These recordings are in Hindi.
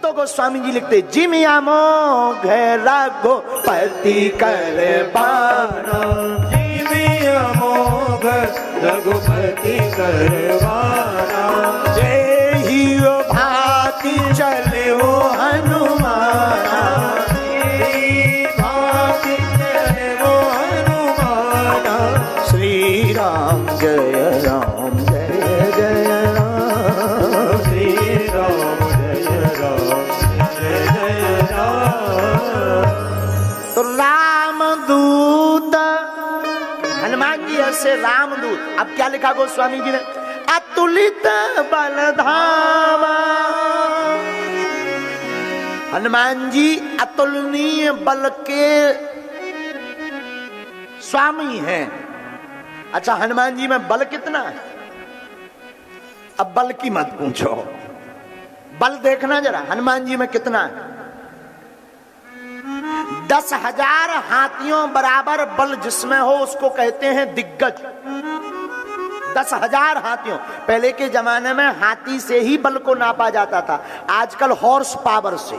तो गोस्वामी जी लिखते जिमिया मोघ रघुपति कर बाना, जिमिया मोघ रघुपति करवाना, जेहि भांति चले हो हनुमाना, तेरी भांति चले वो हनुमाना। श्री राम जय राम जय जय राम, श्री राम जय राम जय जय राम। तो रामदूत हनुमान जी ऐसे रामदूत। अब क्या लिखा गोस्वामी जी ने, अतुलित बलधामा। हनुमान जी अतुलनीय बल के स्वामी हैं। अच्छा, हनुमान जी में बल कितना है? अब बल की मत पूछो, बल देखना जरा हनुमान जी में कितना है। 10,000 हाथियों बराबर बल जिसमें हो उसको कहते हैं दिग्गज। 10,000 हाथियों। पहले के जमाने में हाथी से ही बल को नापा जाता था, आजकल हॉर्स पावर से,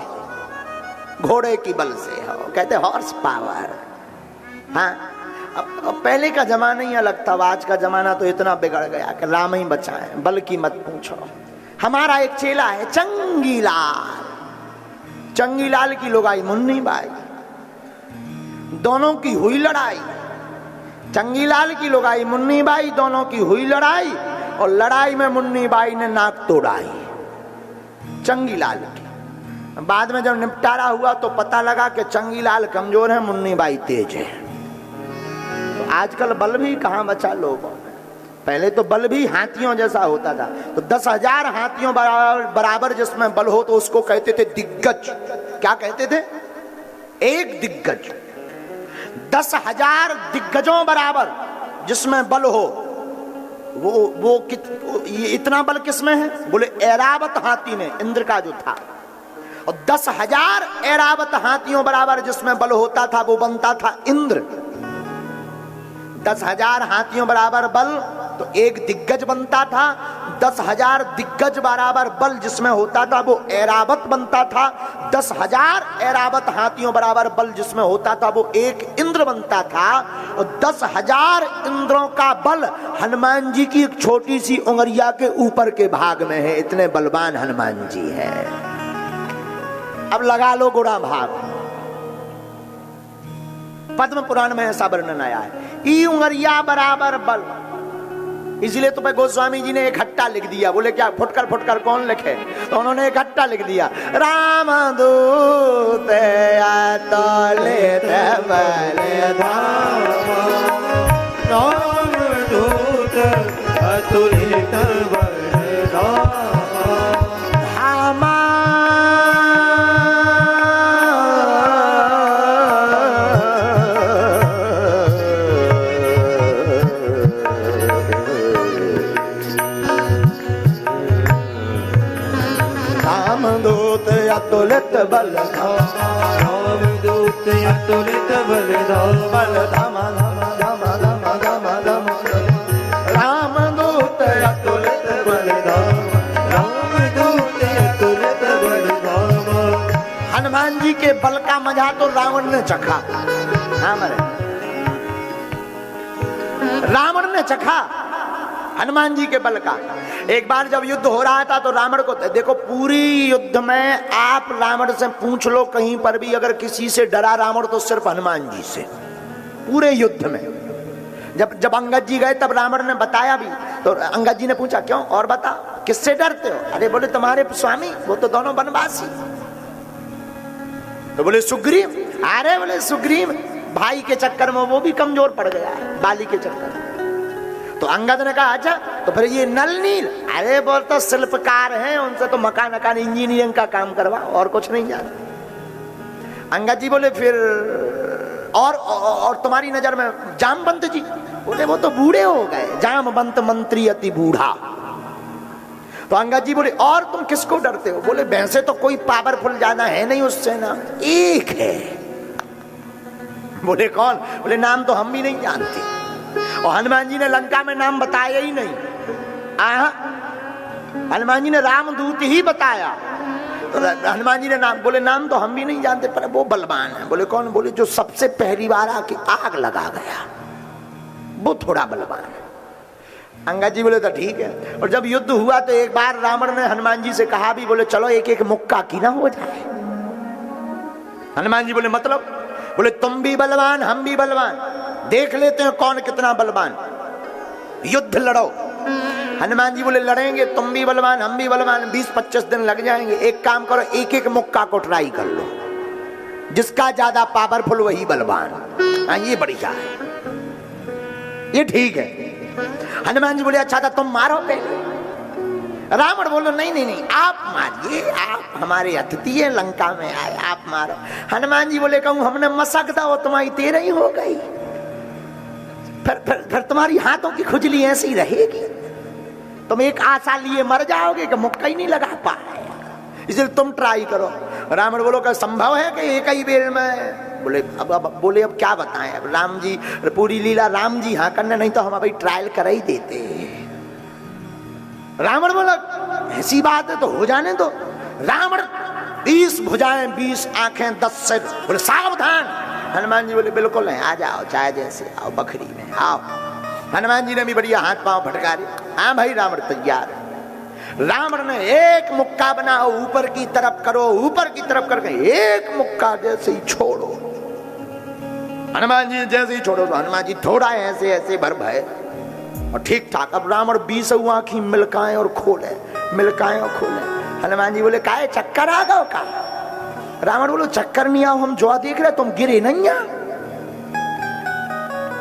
घोड़े की बल से हो, कहते हॉर्स पावर। हाँ, अब पहले का जमाना ही अलग था, आज का जमाना तो इतना बिगड़ गया कि राम ही बचाए, बल की मत पूछो। हमारा एक चेला है चंगीलाल, चंगीलाल की लुगाई मुन्नी बाई, दोनों की हुई लड़ाई। चंगीलाल की लुगाई मुन्नी बाई, दोनों की हुई लड़ाई, और लड़ाई में मुन्नी बाई ने नाक तोड़ाई चंगीलाल की। बाद में जब निपटारा हुआ तो पता लगा कि चंगीलाल कमजोर है, मुन्नी बाई तेज है। तो आजकल बल भी कहां बचा लोगों में। पहले तो बल भी हाथियों जैसा होता था। तो 10,000 हाथियों बराबर जिसमें बल हो तो उसको कहते थे दिग्गज। क्या कहते थे? एक दिग्गज। 10,000 दिग्गजों बराबर जिसमें बल हो, वो ये इतना बल किसमें है? बोले ऐरावत हाथी में, इंद्र का जो था। और 10,000 ऐरावत हाथियों बराबर जिसमें बल होता था वो बनता था इंद्र। 10,000 हाथियों बराबर बल तो एक दिग्गज बनता था। 10,000 दिग्गज बराबर बल जिसमें होता था वो ऐरावत बनता था। 10,000 ऐरावत हाथियों बराबर बल जिसमें होता था वो एक इंद्र बनता था। और 10,000 इंद्रों का बल हनुमान जी की एक छोटी सी उंगलिया के ऊपर के भाग में है। इतने बलवान हनुमान जी हैं। अब लगा लो गुणा भाग। पद्म पुराण में ऐसा वर्णन आया है, ई उंगलिया बराबर बल। इसलिए तो गोस्वामी जी ने इकट्ठा लिख दिया। बोले क्या फुटकर फुटकर कौन लिखे? तो उन्होंने इकट्ठा लिख दिया, रामदूत अतुलित बलधामा, रामदूत अतुलित बलधामा, धामा रामदूत अतुलित बलधामा, रामदूत अतुलित बलधामा, बलधामा धामा धामा धामा धामा, रामदूत अतुलित बलधामा, रामदूत अतुलित बलधामा। हनुमान जी के बल का मजा तो रावण ने चखा। हाँ मरे, रावण ने चखा हनुमान जी के बल का। एक बार जब युद्ध हो रहा था तो रावण को, देखो पूरी युद्ध में आप रावण से पूछ लो कहीं पर भी अगर किसी से डरा रावण तो सिर्फ हनुमान जी से। पूरे युद्ध में जब अंगद जी गए तब रावण ने बताया भी, तो अंगद जी ने पूछा क्यों और बता किससे डरते हो? अरे बोले तुम्हारे स्वामी, वो तो दोनों वनवासी। तो बोले सुग्रीव। अरे बोले सुग्रीव भाई के चक्कर में वो भी कमजोर पड़ गया है, बाली के चक्कर में। तो अंगद ने कहा अच्छा तो फिर ये नल नील? अरे बोल तो शिल्पकार हैं, उनसे तो मकान इंजीनियरिंग का काम करवा, और कुछ नहीं जानते। अंगद जी बोले फिर और तुम्हारी नजर में जामवंत जी? बोले वो तो बूढ़े हो गए, जामवंत मंत्री अति बूढ़ा। तो अंगद जी बोले और तुम किसको डरते हो? बोले वैसे तो कोई पावरफुल ज्यादा है नहीं उससे, ना एक है। बोले कौन? बोले नाम तो हम भी नहीं जानते। और हनुमान जी ने लंका में नाम बताया ही नहीं। हनुमान जी ने रामदूत ही बताया। हनुमान जी ने नाम बोले, नाम तो हम भी नहीं जानते पर वो बलवान है। बोले कौन? बोले जो सबसे पहली बार आके आग लगा गया वो थोड़ा बलवान है। अंगद जी बोले तो ठीक है। और जब युद्ध हुआ तो एक बार रावण ने हनुमान जी से कहा भी, बोले चलो एक एक मुक्का की ना हो जाए। हनुमान जी बोले मतलब? बोले तुम भी बलवान हम भी बलवान, देख लेते हैं कौन कितना बलवान, युद्ध लड़ो। हनुमान जी बोले लड़ेंगे, तुम भी बलवान हम भी बलवान, 20-25 दिन लग जाएंगे। एक काम करो, एक एक मुक्का को ट्राई कर लो, जिसका ज्यादा पावरफुल वही बलवान। हाँ ये बढ़िया है, ये ठीक है। हनुमान जी बोले अच्छा था तुम मारो पहले। रावण बोलो नहीं नहीं नहीं आप मारिए, आप हमारे अतिथि है, लंका में आए, आप मारो। हनुमान जी बोले कहूं हमने मशक था वो तुम्हारी 13 ही हो गई, फिर तुम्हारी हाथों की खुजली ऐसी ही रहेगी, तुम एक आशा लिए मर जाओगे कि मुक्का ही नहीं लगा पाए, इसलिए तुम ट्राई करो। रावण बोलो क्या संभव है कि एक ही बेर में? बोले अब बोले अब क्या बताएं, अब राम जी पूरी लीला राम जी हाँ करने, नहीं तो हम अभी ट्रायल कर ही देते। रावण बोला ऐसी बात है तो हो जाने दो। रावण 20 भुजाएं 20 आंखें 10 सिर, बोले सावधान। हनुमान जी बोले बिल्कुल नहीं, आ जाओ चाहे जैसे आओ, बखरी में आओ। हनुमान जी ने भी बढ़िया हाथ पांव फटका दिया, हाँ भाई रावण तैयार। रावण ने एक मुक्का बनाओ, ऊपर की तरफ करो, ऊपर की तरफ करके एक मुक्का जैसे ही छोड़ो। हनुमान जी जैसे ही छोड़ो तो हनुमान जी थोड़ा ऐसे ऐसे भर भय और ठीक ठाक। अब रावण 20 आंखी मिलकाएं और खोले, मिलकाएं और खोले। हनुमान जी बोले काहे चक्कर आ गो का? रावण बोलो चक्कर नहीं आओ, हम जो देख रहे तुम गिरे नहीं आ।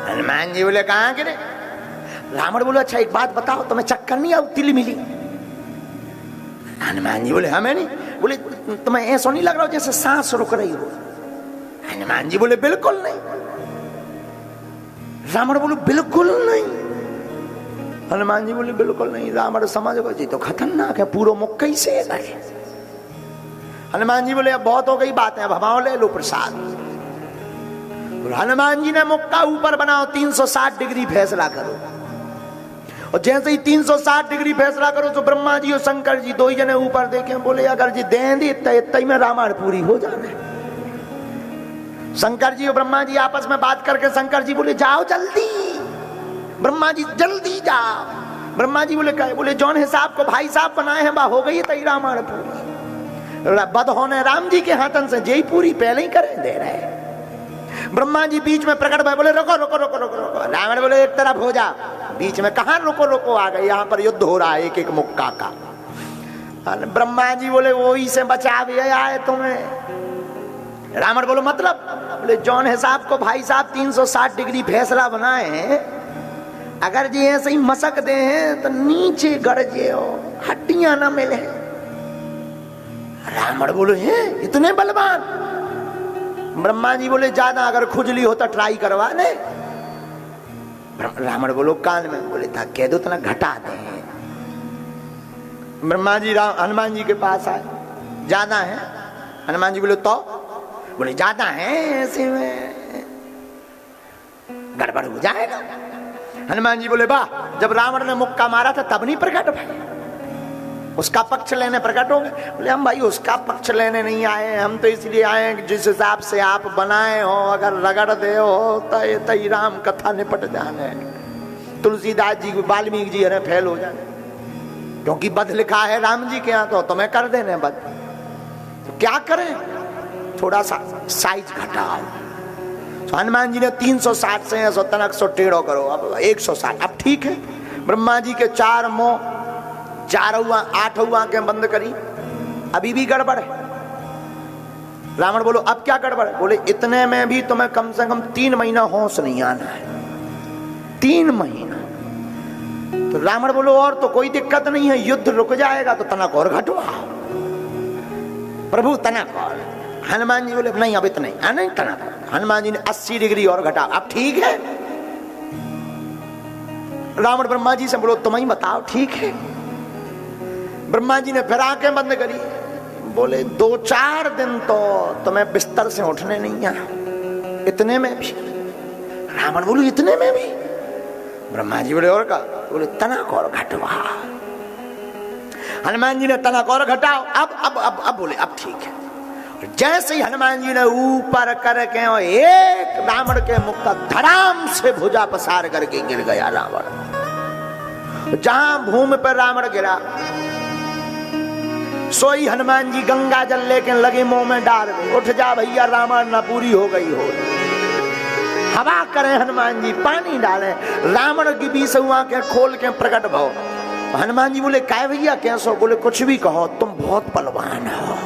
हनुमान जी बोले कहां गिरे? रावण बोले अच्छा एक बात बताओ, तुम्हें चक्कर नहीं आओ तिल मिली? हनुमान जी बोले हमें नहीं। बोले तुम्हें ऐसा नहीं लग रहा हो जैसे सांस रुक रही हो? हनुमान जी बोले बिल्कुल नहीं। रावण बोले बिल्कुल नहीं। हनुमान जी बोले बिल्कुल नहीं। रावण समझ गए जी तो खतरनाक है, पूरा मुक्का ही से गए। हनुमान जी बोले अब बहुत हो गई बातें, अब हमाओ ले लो प्रसाद। हनुमान जी ने मुक्का ऊपर बनाओ, 360 डिग्री फैसला करो। और जैसे ही 360 डिग्री फैसला करो तो ब्रह्मा जी और शंकर जी दो ही जने ऊपर देखे, बोले अगर जी दें दी इतना में रामायण पूरी हो जाने। शंकर जी और ब्रह्मा जी आपस में बात करके शंकर जी बोले जाओ जल्दी, ब्रह्मा जी जल्दी जाओ। ब्रह्मा जी बोले कहे? बोले जौन हिसाब को भाई साहब बनाए हैं बा हो गई तई रामायण पूरी, बद होने राम जी के हाथन से जय पूरी पहले ही करे दे रहे। ब्रह्मा जी बीच में प्रकट भय, बोले रोको रोको रोको रोको रोको। रावण बोले एक तरफ हो जा, बीच में कहां रोको रोको आ गए, यहाँ पर युद्ध हो रहा है एक एक मुक्का का। ब्रह्मा जी बोले वो ही से बचा भी आए तुम्हें। रावण बोलो मतलब? बोले जौन हिसाब को भाई साहब 360 डिग्री फैसला बनाए हैं, अगर जी ऐसे ही मसक दे हैं तो नीचे गड़जे हो, हड्डियां ना मिले। रावण बोले हैं इतने बलवान? ब्रह्मा जी बोले ज्यादा अगर खुजली हो तो ट्राई करवा ले। रावण बोलो कान में, बोले था कह दो तना घटा दे। ब्रह्मा जी हनुमान जी के पास आए, ज्यादा है? हनुमान जी बोले तो? बोले ज्यादा है, ऐसे में गड़बड़ हो जाएगा। हनुमान जी बोले वाह, जब रावण ने मुक्का मारा था तब नहीं प्रकट भाई, उसका पक्ष लेने प्रकट हो गए। बोले हम भाई उसका पक्ष लेने नहीं आए, हम तो इसलिए आए जिस हिसाब से आप बनाए हो अगर रगड़ दे हो तो राम कथा निपट जाने, तुलसीदास जी वाल्मीकि जी अरे फेल हो जाए, क्योंकि बद लिखा है राम जी के यहाँ, तो तुम्हें कर देने बद। तो क्या करें, थोड़ा सा साइज घटाओ। तो हनुमान जी ने 360 से 100 टेढ़ो करो, अब 160, अब ठीक है। ब्रह्मा जी के 4 मुंह 4 हुआ 8 हुआ के बंद करी, अभी भी गड़बड़ है। रावण बोलो अब क्या गड़बड़ है? बोले इतने में भी तुम्हें कम से कम 3 महीना होश नहीं आना है, 3 महीना। तो रावण बोलो और तो कोई दिक्कत नहीं है, युद्ध रुक जाएगा तो तनक और घटवा प्रभु, तनक और। हनुमान जी बोले नहीं अब इतना नहीं तनक। हनुमान जी ने 80 डिग्री और घटा, अब ठीक है। रावण ब्रह्मा जी से बोलो तुम ही बताओ ठीक है। ब्रह्मा जी ने फिर आंखें बंद करी, बोले 2-4 दिन तो तुम्हें बिस्तर से उठने नहीं आया, इतने में भी। रावण बोलो इतने में भी? ब्रह्मा जी बोले और का? बोले तनक और घटवा। हनुमान जी ने तनक और घटाओ, अब बोले अब ठीक है। जैसे ही हनुमान जी ने ऊपर करके और एक रावण के मुख का धड़ाम से भुजा पसार करके गिर गया रावण। जहां भूमि पर रावण गिरा, सोई हनुमान जी गंगा जल लेके लगे मुंह में डाल दे, उठ जा भैया रावण न पूरी हो गई हो। हवा करें हनुमान जी, पानी डालें, रावण की बीच आंखें खोल के प्रकट भो। हनुमान जी बोले काय भैया कैसो? बोले कुछ भी कहो, तुम बहुत बलवान हो।